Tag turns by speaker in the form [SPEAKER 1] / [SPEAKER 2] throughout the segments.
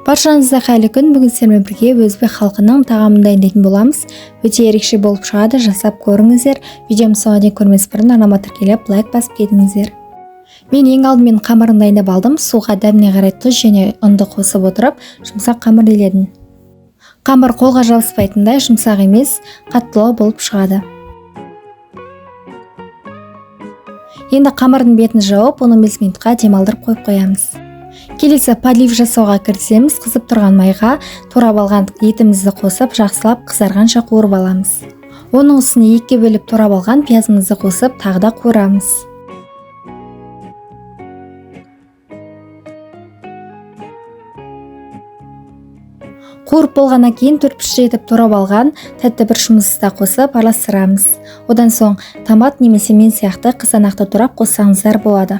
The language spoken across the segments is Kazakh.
[SPEAKER 1] Баршаңызға қайырлы күн. Бүгін сіздермен бірге өзбек халқының тағамын дайындайтын боламыз. Өте ерекше болып шығады, жасап көріңіздер. Видеомды соңына дейін көрмес бұрын арнама тіркеліп, лайк басып кетіңіздер. Мен ең алдымен қамырын дайындап алдым. Суға дәміне қарай тұз және ұнды қосып отырып, жұмсақ қамыр иледім. Қамыр қолға жабыспайтындай жұмсақ емес, қаттылау болып шығады. Енді қамырдың бетін жауып, 15 минутқа демалдырып қойып қоямыз. Келесі подлив жасауға кірісеміз. Қызып тұрған майға турап алған етімізді қосып, жақсылап қызарғанша қуырып аламыз. Оның үстіне екіге бөліп турап алған пиязымызды қосып, тағы да қуырамыз. Қуырып болғаннан кейін 4-5 етіп турап алған тәтті бұрышымызды да қосып араластырамыз. Одан соң томат немесе мен сияқты қызанақты турап қоссаңыздар болады.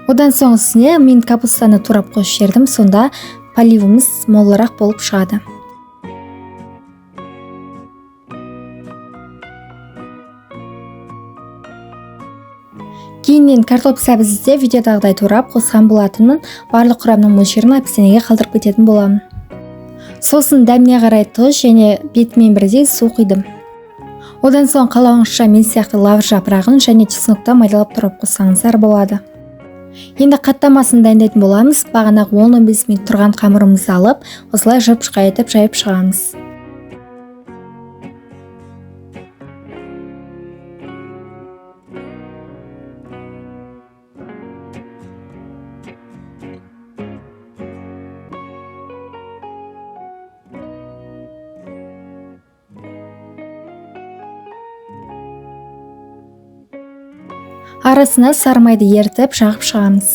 [SPEAKER 1] Одан соң үстіне мен капустаны турап қосып жібердім, сонда поливіміз молырақ болып шығады. Кейіннен картоп сәбізді де видеодағыдай турап қосқан болатынмын. Барлық құрамның мөлшерін описаниеге қалдырып кететін боламын. Сосын дәміне қарай тұз және бетімен бірдей су құйдым. Одан соң қалауыңызша мен сияқты лаваш жапырағын және чеснокты майдалап турап қоссаңыздар болады. Енді қаттамасын дайындайтын боламыз. Бағанағы 10-15 минут тұрған қамырымызды алып, осылай жып-жқа етіп жайып шығамыз. Арасына сары майды ертіп жағып шығамыз.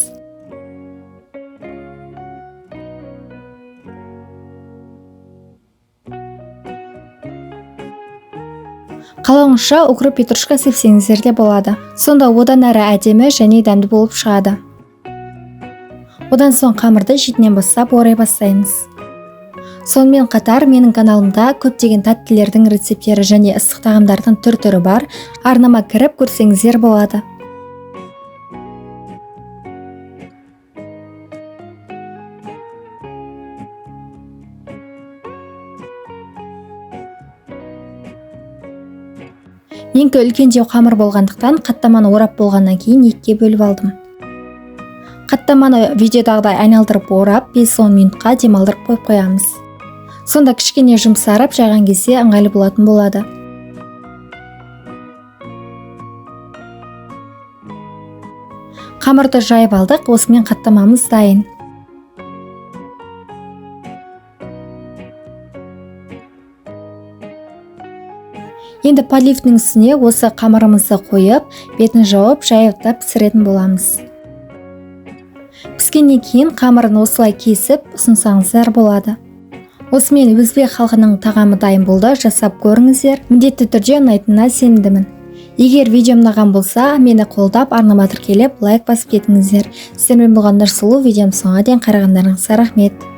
[SPEAKER 1] Қалауыңызша укроп, петрушка сепсеңіздер де болады. Сонда одан әрі әдемі және дәмді болып шығады. Одан соң қамырды шетінен бастап орай бастаймыз. Сонымен қатар менің каналымда көптеген тәттілердің рецептері және ыстық тағамдардың түр-түрі бар. Арнама кіріп көрсеңіздер болады. Менікі үлкендеу қамыр болғандықтан қаттаманы орап болғаннан кейін екіге бөліп алдым. Қаттаманы видеодағыдай айналдырып орап 5-10 минутқа демалдырып қойып қоямыз. Сонда кішкене жұмсарып жайған кезде ыңғайлы болатын болады. Қамырды жайып алдық, осымен қаттамамыз дайын. Енді поливтің үстіне осы қамырымызды қойып, бетін жауып, жайықтап пісіретін боламыз. Піскеннен кейін қамырын осылай кесіп, ұсынсаңыздар болады. Осымен өзбек халқының тағамы дайын болды. Жасап көріңіздер. Міндетті түрде ұнайтынына сенімдімін. Егер видеом ұнаған болса, мені қолдап, арнама тіркеліп, лайк басып кетіңіздер. Сіздермен болған Нұрсұлу. Видеом соңына дейін қарағандарыңызға рахмет.